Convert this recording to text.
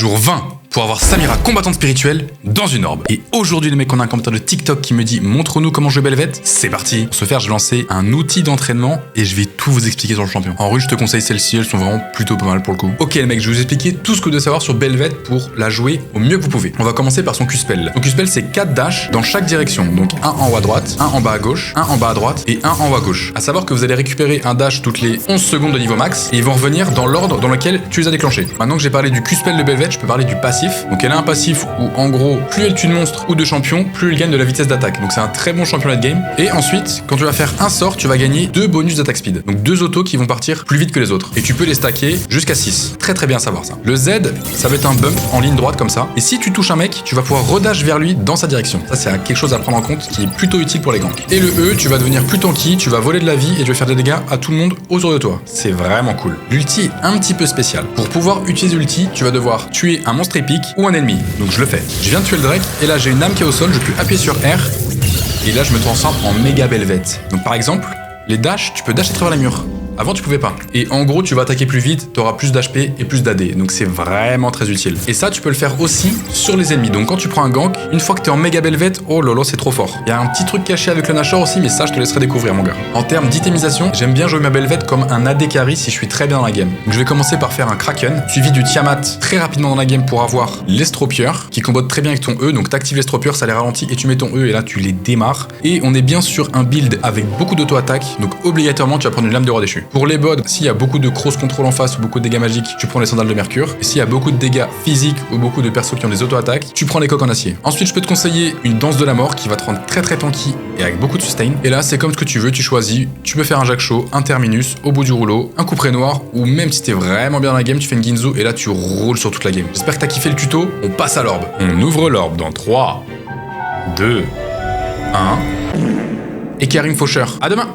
Jour 20 pour avoir Samira combattante spirituelle dans une orbe. Et aujourd'hui les mecs, on a un commentaire de TikTok qui me dit montre-nous comment jouer Belveth. C'est parti. Pour ce faire, j'ai lancé un outil d'entraînement et je vais tout vous expliquer sur le champion. En russe, je te conseille celles-ci, elles sont vraiment plutôt pas mal pour le coup. Ok les mecs, je vais vous expliquer tout ce que vous devez savoir sur Belveth pour la jouer au mieux que vous pouvez. On va commencer par son Q-spell. Son Q-spell, c'est 4 dashs dans chaque direction. Donc un en haut à droite, un en bas à gauche, un en bas à droite et un en haut à gauche. À savoir que vous allez récupérer un dash toutes les 11 secondes de niveau max et ils vont revenir dans l'ordre dans lequel tu les as déclenchés. Maintenant que j'ai parlé du Q-spell de Belveth, je peux parler du passif. Donc elle a un passif où en gros, plus elle tue de monstres ou de champions, plus elle gagne de la vitesse d'attaque. Donc c'est un très bon champion late game. Et ensuite, quand tu vas faire un sort, tu vas gagner 2 bonus d'attaque speed. Donc 2 autos qui vont partir plus vite que les autres. Et tu peux les stacker jusqu'à 6. Très très bien à savoir ça. Le Z, ça va être un bump en ligne droite comme ça. Et si tu touches un mec, tu vas pouvoir redash vers lui dans sa direction. Ça c'est quelque chose à prendre en compte qui est plutôt utile pour les ganks. Et le E, tu vas devenir plus tanky, tu vas voler de la vie et tu vas faire des dégâts à tout le monde autour de toi. C'est vraiment cool. L'ulti est un petit peu spécial. Pour pouvoir utiliser l'ulti, tu vas devoir tuer un monstre épique ou un ennemi. Donc je le fais. Je viens de tuer le Drake et là j'ai une âme qui est au sol, je peux appuyer sur R et là je me transforme en méga Belveth. Donc par exemple, les dash, tu peux dash à travers les murs. Avant tu pouvais pas. Et en gros tu vas attaquer plus vite, tu auras plus d'HP et plus d'AD. Donc c'est vraiment très utile. Et ça tu peux le faire aussi sur les ennemis. Donc quand tu prends un gank, une fois que tu es en méga Belveth, oh lolo c'est trop fort. Il y a un petit truc caché avec le Nashor aussi, mais ça je te laisserai découvrir mon gars. En termes d'itemisation, j'aime bien jouer ma Belveth comme un AD carry si je suis très bien dans la game. Donc je vais commencer par faire un Kraken, suivi du Tiamat très rapidement dans la game pour avoir l'estropieur qui combote très bien avec ton E. Donc t'actives l'estropieur, ça les ralentit et tu mets ton E et là tu les démarres. Et on est bien sur un build avec beaucoup d'auto-attaque. Donc obligatoirement tu vas prendre une lame de roi déchu. Pour les bods, s'il y a beaucoup de cross control en face ou beaucoup de dégâts magiques, tu prends les sandales de Mercure. Et s'il y a beaucoup de dégâts physiques ou beaucoup de persos qui ont des auto-attaques, tu prends les coques en acier. Ensuite, je peux te conseiller une danse de la mort qui va te rendre très très tanky et avec beaucoup de sustain. Et là, c'est comme ce que tu veux, tu choisis. Tu peux faire un Jack Shaw, un Terminus au bout du rouleau, un couperet noir ou même si t'es vraiment bien dans la game, tu fais une Ginzu et là tu roules sur toute la game. J'espère que t'as kiffé le tuto. On passe à l'orbe. On ouvre l'orbe dans 3, 2, 1. Et Karim Faucheur. À demain!